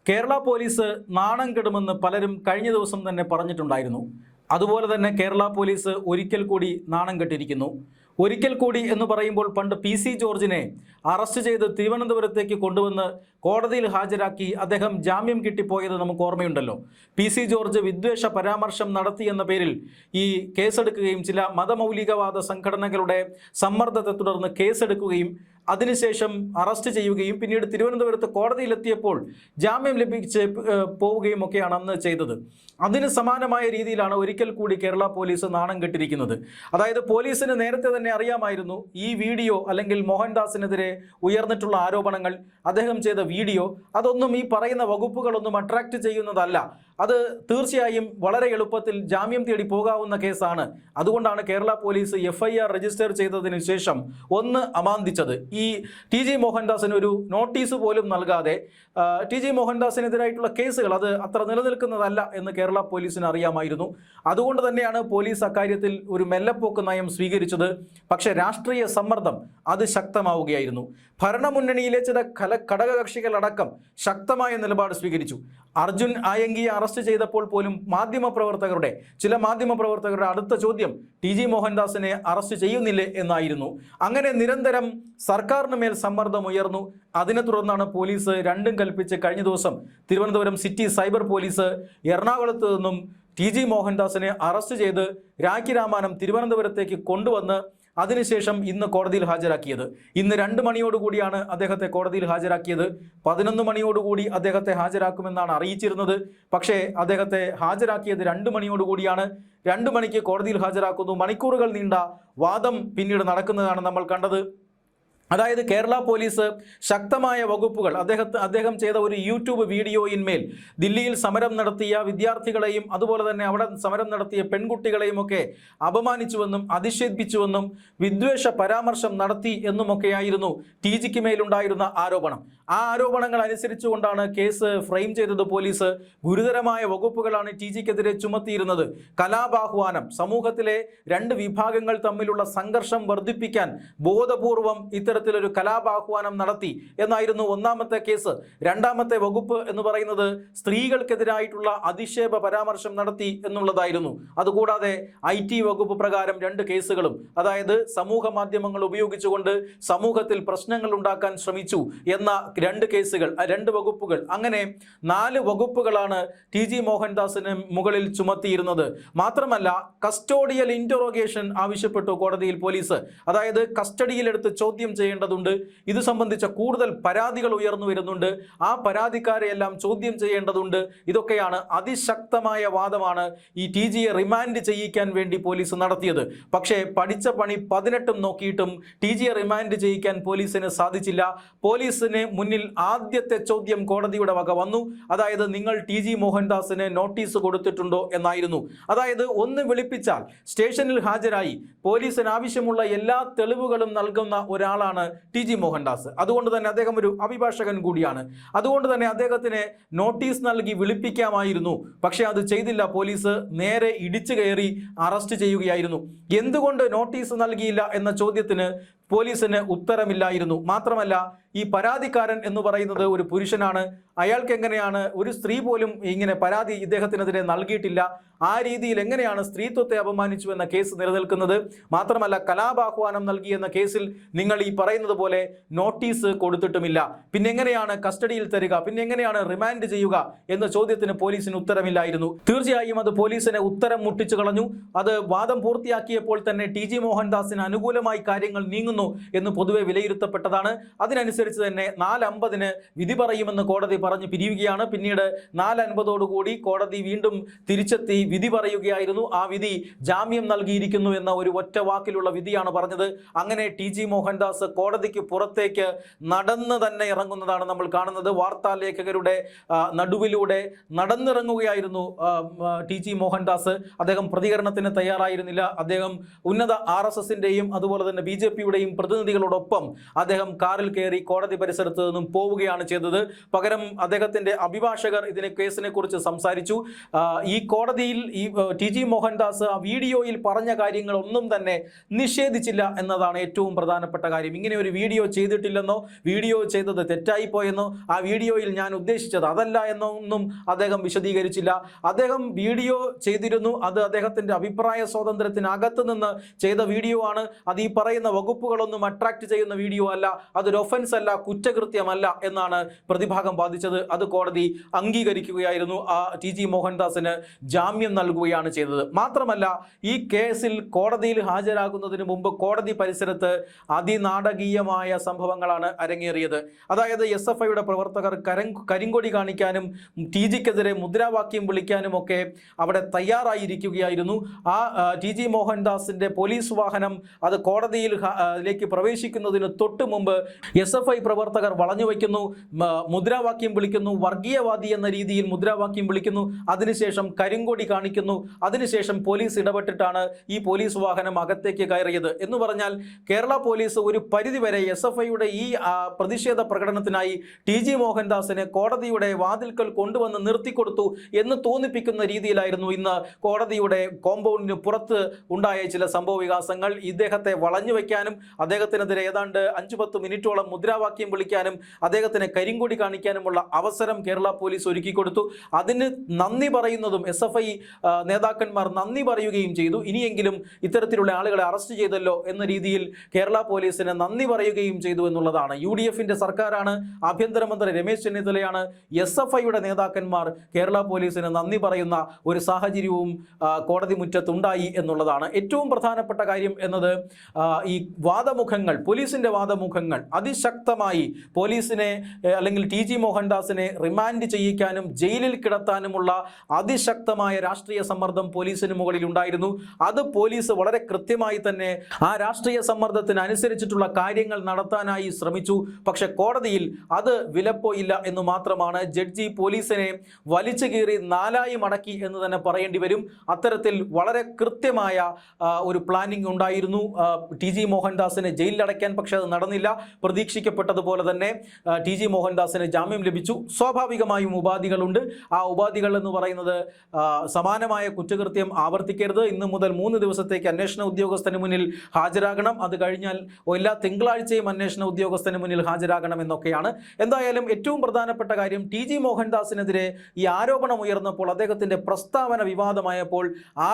Kerala police നാണം കെടുമെന്ന് പലരും കഴിഞ്ഞ ദിവസം തന്നെ പറഞ്ഞിട്ടുണ്ടായിരുന്നു. അതുപോലെ തന്നെ കേരള പോലീസ് ഒരിക്കൽ കൂടി നാണം കെട്ടിരിക്കുന്നു. ഒരിക്കൽ കൂടി എന്ന് പറയുമ്പോൾ പണ്ട് PC ജോർജിനെ അറസ്റ്റ് ചെയ്ത് തിരുവനന്തപുരത്തേക്ക് കൊണ്ടുവന്ന് കോടതിയിൽ ഹാജരാക്കി അദ്ദേഹം ജാമ്യം കിട്ടിപ്പോയത് നമുക്ക് ഓർമ്മയുണ്ടല്ലോ. PC ജോർജ് വിദ്വേഷ പരാമർശം നടത്തിയെന്ന പേരിൽ ഈ കേസെടുക്കുകയും ചില മതമൗലികവാദ സംഘടനകളുടെ സമ്മർദ്ദത്തെ തുടർന്ന് കേസെടുക്കുകയും അതിനുശേഷം അറസ്റ്റ് ചെയ്യുകയും പിന്നീട് തിരുവനന്തപുരത്ത് കോടതിയിലെത്തിയപ്പോൾ ജാമ്യം ലഭിച്ച് പോവുകയും ഒക്കെയാണ് അന്ന് ചെയ്തത്. അതിന് സമാനമായ രീതിയിലാണ് ഒരിക്കൽ കൂടി കേരള പോലീസ് നാണം കെട്ടിരിക്കുന്നത്. അതായത് പോലീസിന് നേരത്തെ തന്നെ അറിയാമായിരുന്നു ഈ വീഡിയോ അല്ലെങ്കിൽ മോഹൻദാസിനെതിരെ ഉയർന്നിട്ടുള്ള ആരോപണങ്ങൾ, അദ്ദേഹം ചെയ്ത വീഡിയോ, അതൊന്നും ഈ പറയുന്ന വകുപ്പുകളൊന്നും അട്രാക്റ്റ് ചെയ്യുന്നതല്ല. അത് തീർച്ചയായും വളരെ എളുപ്പത്തിൽ ജാമ്യം തേടി പോകാവുന്ന കേസാണ്. അതുകൊണ്ടാണ് കേരള പോലീസ് FIR രജിസ്റ്റർ ചെയ്തതിന് ശേഷം ഒന്ന് അമാന്തിച്ചത്. ഈ TG മോഹൻദാസിന് ഒരു നോട്ടീസ് പോലും നൽകാതെ TG മോഹൻദാസിനെതിരായിട്ടുള്ള കേസുകൾ അത് അത്ര നിലനിൽക്കുന്നതല്ല എന്ന് കേരള പോലീസിന് അറിയാമായിരുന്നു. അതുകൊണ്ട് തന്നെയാണ് പോലീസ് അക്കാര്യത്തിൽ ഒരു മെല്ലപ്പോക്ക് നയം സ്വീകരിച്ചത്. പക്ഷേ രാഷ്ട്രീയ സമ്മർദ്ദം അത് ശക്തമാവുകയായിരുന്നു. ഭരണമുന്നണിയിലെ ചില ഘടകകക്ഷികളടക്കം ശക്തമായ നിലപാട് സ്വീകരിച്ചു. അർജുൻ ആയങ്കിയെ അറസ്റ്റ് ചെയ്തപ്പോൾ പോലും ചില മാധ്യമപ്രവർത്തകരുടെ അടുത്ത ചോദ്യം TG മോഹൻദാസിനെ അറസ്റ്റ് ചെയ്യുന്നില്ലേ എന്നായിരുന്നു. അങ്ങനെ നിരന്തരം സർക്കാരിന് മേൽ സമ്മർദ്ദം ഉയർന്നു. അതിനെ തുടർന്നാണ് പോലീസ് രണ്ടും കൽപ്പിച്ച് കഴിഞ്ഞ ദിവസം തിരുവനന്തപുരം സിറ്റി സൈബർ പോലീസ് എറണാകുളത്ത് നിന്നും TG മോഹൻദാസിനെ അറസ്റ്റ് ചെയ്ത് രാഖി രാമാനം തിരുവനന്തപുരത്തേക്ക് കൊണ്ടുവന്ന് അതിനുശേഷം ഇന്ന് കോടതിയിൽ ഹാജരാക്കിയത്. ഇന്ന് 2 മണിയോടുകൂടിയാണ് അദ്ദേഹത്തെ കോടതിയിൽ ഹാജരാക്കിയത്. 11 മണിയോടുകൂടി അദ്ദേഹത്തെ ഹാജരാക്കുമെന്നാണ് അറിയിച്ചിരുന്നത്. പക്ഷേ അദ്ദേഹത്തെ ഹാജരാക്കിയത് 2 മണിയോടുകൂടിയാണ്. 2 മണിക്ക് കോടതിയിൽ ഹാജരാക്കുന്നു. മണിക്കൂറുകൾ നീണ്ട വാദം പിന്നീട് നടക്കുന്നതാണ് നമ്മൾ കണ്ടത്. അതായത് കേരള പോലീസ് ശക്തമായ വകുപ്പുകൾ, അദ്ദേഹം ചെയ്ത ഒരു യൂട്യൂബ് വീഡിയോയിന്മേൽ ദില്ലിയിൽ സമരം നടത്തിയ വിദ്യാർത്ഥികളെയും അതുപോലെ തന്നെ അവിടെ സമരം നടത്തിയ പെൺകുട്ടികളെയും ഒക്കെ അപമാനിച്ചുവെന്നും അധിക്ഷേപിച്ചുവെന്നും വിദ്വേഷ പരാമർശം നടത്തി എന്നുമൊക്കെയായിരുന്നു TGക്ക് മേലുണ്ടായിരുന്ന ആരോപണം. ആ ആരോപണങ്ങൾ അനുസരിച്ചുകൊണ്ടാണ് കേസ് ഫ്രെയിം ചെയ്തത് പോലീസ്. ഗുരുതരമായ വകുപ്പുകളാണ് TGക്കെതിരെ ചുമത്തിയിരുന്നത്. കലാപാഹ്വാനം, സമൂഹത്തിലെ 2 വിഭാഗങ്ങൾ തമ്മിലുള്ള സംഘർഷം വർദ്ധിപ്പിക്കാൻ ബോധപൂർവം ഇത്തരത്തിലൊരു കലാപാഹ്വാനം നടത്തി എന്നായിരുന്നു ഒന്നാമത്തെ കേസ്. രണ്ടാമത്തെ വകുപ്പ് എന്ന് പറയുന്നത് സ്ത്രീകൾക്കെതിരായിട്ടുള്ള അധിക്ഷേപ പരാമർശം നടത്തി എന്നുള്ളതായിരുന്നു. അതുകൂടാതെ IT വകുപ്പ് പ്രകാരം 2 കേസുകളും, അതായത് സമൂഹ മാധ്യമങ്ങൾ ഉപയോഗിച്ചുകൊണ്ട് സമൂഹത്തിൽ പ്രശ്നങ്ങൾ ഉണ്ടാക്കാൻ ശ്രമിച്ചു എന്ന 2 കേസുകൾ, 2 വകുപ്പുകൾ, അങ്ങനെ 4 വകുപ്പുകളാണ് TG മോഹൻദാസിന് മുകളിൽ ചുമത്തിയിരുന്നത്. മാത്രമല്ല കസ്റ്റോഡിയൽ ഇൻറ്ററോഗേഷൻ ആവശ്യപ്പെട്ടു കോടതിയിൽ പോലീസ്. അതായത് കസ്റ്റഡിയിലെടുത്ത് ചോദ്യം ചെയ്യേണ്ടതുണ്ട്. ഇത് സംബന്ധിച്ച കൂടുതൽ പരാതികൾ ഉയർന്നു വരുന്നുണ്ട്. ആ പരാതിക്കാരെയെല്ലാം ചോദ്യം ചെയ്യേണ്ടതുണ്ട്. ഇതൊക്കെയാണ് അതിശക്തമായ വാദമാണ് ഈ TGയെ റിമാൻഡ് ചെയ്യിക്കാൻ വേണ്ടി പോലീസ് നടത്തിയത്. പക്ഷേ പഠിച്ച പണി 18 നോക്കിയിട്ടും TGയെ റിമാൻഡ് ചെയ്യിക്കാൻ പോലീസിന് സാധിച്ചില്ല. പോലീസിന് മുന്നിൽ ആദ്യത്തെ ചോദ്യം കോടതിയുടെ വക വന്നു. അതായത് നിങ്ങൾ TG മോഹൻദാസിന് നോട്ടീസ് കൊടുത്തിട്ടുണ്ടോ എന്നായിരുന്നു. അതായത് ഒന്ന് വിളിപ്പിച്ചാൽ സ്റ്റേഷനിൽ ഹാജരായി പോലീസിന് ആവശ്യമുള്ള എല്ലാ തെളിവുകളും നൽകുന്ന ഒരാളാണ് TG മോഹൻദാസ്. അതുകൊണ്ട് തന്നെ അദ്ദേഹം ഒരു അഭിഭാഷകൻ കൂടിയാണ്. അതുകൊണ്ട് തന്നെ അദ്ദേഹത്തിന് നോട്ടീസ് നൽകി വിളിപ്പിക്കാമായിരുന്നു. പക്ഷേ അത് ചെയ്തില്ല. പോലീസ് നേരെ ഇടിച്ചു കയറി അറസ്റ്റ് ചെയ്യുകയായിരുന്നു. എന്തുകൊണ്ട് നോട്ടീസ് നൽകിയില്ല എന്ന ചോദ്യത്തിന് പോലീസിന് ഉത്തരമില്ലായിരുന്നു. മാത്രമല്ല ഈ പരാതിക്കാരൻ എന്ന് പറയുന്നത് ഒരു പുരുഷനാണ്. അയാൾക്ക് എങ്ങനെയാണ്, ഒരു സ്ത്രീ പോലും ഇങ്ങനെ പരാതി ഇദ്ദേഹത്തിനെതിരെ നൽകിയിട്ടില്ല. ആ രീതിയിൽ എങ്ങനെയാണ് സ്ത്രീത്വത്തെ അപമാനിച്ചു എന്ന കേസ് നിലനിൽക്കുന്നത്? മാത്രമല്ല കലാപാഹ്വാനം നൽകിയെന്ന കേസിൽ നിങ്ങൾ ഈ പറയുന്നത് പോലെ നോട്ടീസ് കൊടുത്തിട്ടുമില്ല. പിന്നെ എങ്ങനെയാണ് കസ്റ്റഡിയിൽ തരിക? പിന്നെ എങ്ങനെയാണ് റിമാൻഡ് ചെയ്യുക എന്ന ചോദ്യത്തിന് പോലീസിന് ഉത്തരമില്ലായിരുന്നു. തീർച്ചയായും അത് പോലീസിനെ ഉത്തരം മുട്ടിച്ചു കളഞ്ഞു. അത് വാദം പൂർത്തിയാക്കിയപ്പോൾ തന്നെ TG മോഹൻദാസിന് അനുകൂലമായി കാര്യങ്ങൾ നീങ്ങുന്നു എന്ന് പൊതുവെ വിലയിരുത്തപ്പെട്ടതാണ്. അതിനനുസരിച്ച് തന്നെ 4:50 വിധി പറയുമെന്ന് കോടതി പറഞ്ഞു പിരിയുകയാണ്. പിന്നീട് 4:50 കോടതി വീണ്ടും തിരിച്ചെത്തി വിധി പറയുകയായിരുന്നു. ആ വിധി ജാമ്യം നൽകിയിരിക്കുന്നു എന്ന ഒരു ഒറ്റ വാക്കിലുള്ള വിധിയാണ് പറഞ്ഞത്. അങ്ങനെ TG മോഹൻദാസ് കോടതിക്ക് പുറത്തേക്ക് നടന്ന് തന്നെ ഇറങ്ങുന്നതാണ് നമ്മൾ കാണുന്നത്. വാർത്താലേഖകരുടെ നടുവിലൂടെ നടന്നിറങ്ങുകയായിരുന്നു TG മോഹൻദാസ്. അദ്ദേഹം പ്രതികരണത്തിന് തയ്യാറായിരുന്നില്ല. അദ്ദേഹം ഉന്നത RSSന്റെയും അതുപോലെ തന്നെ BJPയുടെയും മോഹൻദാസിന്റെയും പ്രതിനിധികളോടൊപ്പം അദ്ദേഹം കാറിൽ കയറി കോടതി പരിസരത്ത് നിന്നും പോവുകയാണ് ചെയ്തത്. പകരം അദ്ദേഹത്തിന്റെ അഭിഭാഷകർ കേസിനെ കുറിച്ച് സംസാരിച്ചു. ഈ കോടതിയിൽ ഈ ടി ജി മോഹൻദാസ് ആ വീഡിയോയിൽ പറഞ്ഞ കാര്യങ്ങളൊന്നും തന്നെ നിഷേധിച്ചില്ല എന്നതാണ് ഏറ്റവും പ്രധാനപ്പെട്ട കാര്യം. ഇങ്ങനെ ഒരു വീഡിയോ ചെയ്തിട്ടില്ലെന്നോ വീഡിയോ ചെയ്തത് തെറ്റായിപ്പോയെന്നോ ആ വീഡിയോയിൽ ഞാൻ ഉദ്ദേശിച്ചത് അതല്ല എന്നൊന്നും അദ്ദേഹം വിശദീകരിച്ചില്ല. അദ്ദേഹം വീഡിയോ ചെയ്തിരുന്നു, അത് അദ്ദേഹത്തിന്റെ അഭിപ്രായ സ്വാതന്ത്ര്യത്തിനകത്ത് നിന്ന് ചെയ്ത വീഡിയോ ആണ്. അത് ഈ പറയുന്ന വകുപ്പുകളൊന്നും അട്രാക്ട് ചെയ്യുന്ന വീഡിയോ അല്ല, അതൊരു ഒഫൻസ് അല്ല, കുറ്റകൃത്യമല്ല എന്നാണ് പ്രതിഭാഗം വാദിച്ചത്. അത് കോടതി അംഗീകരിക്കുകയായിരുന്നു. ടി ജി മോഹൻദാസിന് ജാമ്യം നൽകുകയാണ് ചെയ്തത്. മാത്രമല്ല, ഈ കേസിൽ കോടതിയിൽ ഹാജരാകുന്നതിന് മുമ്പ് കോടതി പരിസരത്ത് അതിനാടകീയമായ സംഭവങ്ങളാണ് അരങ്ങേറിയത്. അതായത് SFIയുടെ പ്രവർത്തകർ കരിങ്കൊടി കാണിക്കാനും ടി ജിക്കെതിരെ മുദ്രാവാക്യം വിളിക്കാനും ഒക്കെ അവിടെ തയ്യാറായിരിക്കുകയായിരുന്നു. ടി ജി മോഹൻദാസിന്റെ പോലീസ് വാഹനം അത് കോടതിയിലേക്ക് പ്രവേശിക്കുന്നതിന് തൊട്ട് മുമ്പ് SFI പ്രവർത്തകർ വളഞ്ഞു വയ്ക്കുന്നു, മുദ്രാവാക്യം വിളിക്കുന്നു, വർഗീയവാദി എന്ന രീതിയിൽ മുദ്രാവാക്യം വിളിക്കുന്നു, അതിനുശേഷം കരിങ്കൊടി കാണിക്കുന്നു. അതിനുശേഷം പോലീസ് ഇടപെട്ടിട്ടാണ് ഈ പോലീസ് വാഹനം അകത്തേക്ക് കയറിയത്. എന്ന് പറഞ്ഞാൽ കേരള പോലീസ് ഒരു പരിധിവരെ SFIയുടെ ഈ പ്രതിഷേധ പ്രകടനത്തിനായി ടി ജി മോഹൻദാസിനെ കോടതിയുടെ വാതിൽക്കൽ കൊണ്ടുവന്ന് നിർത്തിക്കൊടുത്തു എന്ന് തോന്നിപ്പിക്കുന്ന രീതിയിലായിരുന്നു ഇന്ന് കോടതിയുടെ കോമ്പൗണ്ടിന് പുറത്ത് ഉണ്ടായ ചില സംഭവ വികാസങ്ങൾ. ഇദ്ദേഹത്തെ വളഞ്ഞു വയ്ക്കാനും അദ്ദേഹത്തിനെതിരെ ഏതാണ്ട് 5-10 മിനിറ്റോളം മുദ്രാവാക്യം വിളിക്കാനും അദ്ദേഹത്തിന് കരിങ്കൊടി കാണിക്കാനുമുള്ള അവസരം കേരള പോലീസ് ഒരുക്കി കൊടുത്തു. അതിന് നന്ദി പറയുന്നതും SFI നേതാക്കന്മാർ നന്ദി പറയുകയും ചെയ്തു. ഇനിയെങ്കിലും ഇത്തരത്തിലുള്ള ആളുകളെ അറസ്റ്റ് ചെയ്തല്ലോ എന്ന രീതിയിൽ കേരള പോലീസിന് നന്ദി പറയുകയും ചെയ്തു എന്നുള്ളതാണ്. UDFന്റെ സർക്കാരാണ്, ആഭ്യന്തരമന്ത്രി രമേശ് ചെന്നിത്തലയാണ്, SFIയുടെ നേതാക്കന്മാർ കേരള പോലീസിന് നന്ദി പറയുന്ന ഒരു സാഹചര്യവും കോടതി മുറ്റത്തുണ്ടായി എന്നുള്ളതാണ്. ഏറ്റവും പ്രധാനപ്പെട്ട കാര്യം എന്നത് ഈ വാദമുഖങ്ങൾ, പോലീസിന്റെ വാദമുഖങ്ങൾ അതിശക്തമായി പോലീസിനെ അല്ലെങ്കിൽ ടി ജി മോഹൻദാസിനെ റിമാൻഡ് ചെയ്യിക്കാനും ജയിലിൽ കിടത്താനുമുള്ള അതിശക്തമായ രാഷ്ട്രീയ സമ്മർദ്ദം പോലീസിന് മുകളിൽ ഉണ്ടായിരുന്നു. അത് പോലീസ് വളരെ കൃത്യമായി തന്നെ ആ രാഷ്ട്രീയ സമ്മർദ്ദത്തിനനുസരിച്ചിട്ടുള്ള കാര്യങ്ങൾ നടത്താനായി ശ്രമിച്ചു. പക്ഷെ കോടതിയിൽ അത് വിലപ്പോയില്ല എന്ന് മാത്രമാണ്. ജഡ്ജി പോലീസിനെ വലിച്ചു കീറി 4ആയി മടക്കി എന്ന് തന്നെ പറയേണ്ടി വരും. അത്തരത്തിൽ വളരെ കൃത്യമായ ഒരു പ്ലാനിംഗ് ഉണ്ടായിരുന്നു ടി ജി മോഹൻദാസിനെ ജയിലിലടയ്ക്കാൻ. പക്ഷെ അത് നടന്നില്ല. പ്രതീക്ഷിക്കപ്പെട്ടതുപോലെ തന്നെ ടി ജി മോഹൻദാസിന് ജാമ്യം ലഭിച്ചു. സ്വാഭാവികമായും ഉപാധികളുണ്ട്. ആ ഉപാധികൾ എന്ന് പറയുന്നത് സമാനമായ കുറ്റകൃത്യം ആവർത്തിക്കരുത്, ഇന്ന് മുതൽ 3 ദിവസത്തേക്ക് അന്വേഷണ ഉദ്യോഗസ്ഥന് മുന്നിൽ ഹാജരാകണം, അത് കഴിഞ്ഞാൽ എല്ലാ തിങ്കളാഴ്ചയും അന്വേഷണ ഉദ്യോഗസ്ഥന് മുന്നിൽ ഹാജരാകണം എന്നൊക്കെയാണ്. എന്തായാലും ഏറ്റവും പ്രധാനപ്പെട്ട കാര്യം, ടി ജി മോഹൻദാസിനെതിരെ ഈ ആരോപണം ഉയർന്നപ്പോൾ അദ്ദേഹത്തിന്റെ പ്രസ്താവന വിവാദമായപ്പോൾ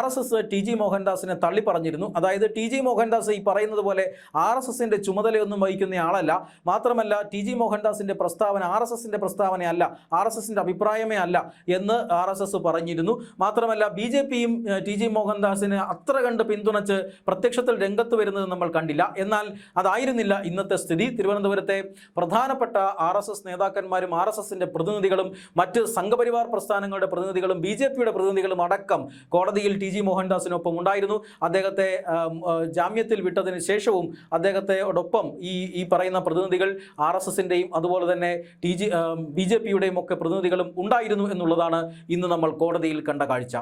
RSS ടി ജി മോഹൻദാസിനെ തള്ളിപ്പറഞ്ഞിരുന്നു. അതായത് ടി ജി മോഹൻദാസ് ഈ പറയുന്നത് പോലെ RSSന്റെ ചുമതലയൊന്നും വഹിക്കുന്ന ആളല്ല. മാത്രമല്ല ടി ജി മോഹൻദാസിന്റെ പ്രസ്താവന RSSന്റെ പ്രസ്താവനയല്ല, RSSന്റെ അഭിപ്രായമേ അല്ല എന്ന് RSS പറഞ്ഞിരുന്നു. മാത്രമല്ല BJPയും ടി ജി മോഹൻദാസിനെ അത്ര കണ്ട് പിന്തുണച്ച് പ്രത്യക്ഷത്തിൽ രംഗത്ത് വരുന്നത് നമ്മൾ കണ്ടില്ല. എന്നാൽ അതായിരുന്നില്ല ഇന്നത്തെ സ്ഥിതി. തിരുവനന്തപുരത്തെ പ്രധാനപ്പെട്ട RSS നേതാക്കന്മാരും RSSന്റെ പ്രതിനിധികളും മറ്റ് സംഘപരിവാർ പ്രസ്ഥാനങ്ങളുടെ പ്രതിനിധികളും BJPയുടെ പ്രതിനിധികളും അടക്കം കോടതിയിൽ ടി ജി മോഹൻദാസിനൊപ്പം ഉണ്ടായിരുന്നു. അദ്ദേഹത്തെ ജാമ്യത്തിൽ വിട്ടതിന് ശേഷവും അദ്ദേഹത്തോടൊപ്പം ഈ പറയുന്ന പ്രതിനിധികൾ RSSന്റെയും അതുപോലെ തന്നെ BJPയുടെയും ഒക്കെ പ്രതിനിധികളും ഉണ്ടായിരുന്നു എന്നുള്ളതാണ് ഇന്ന് നമ്മൾ കോടതിയിൽ കണ്ട കാഴ്ച.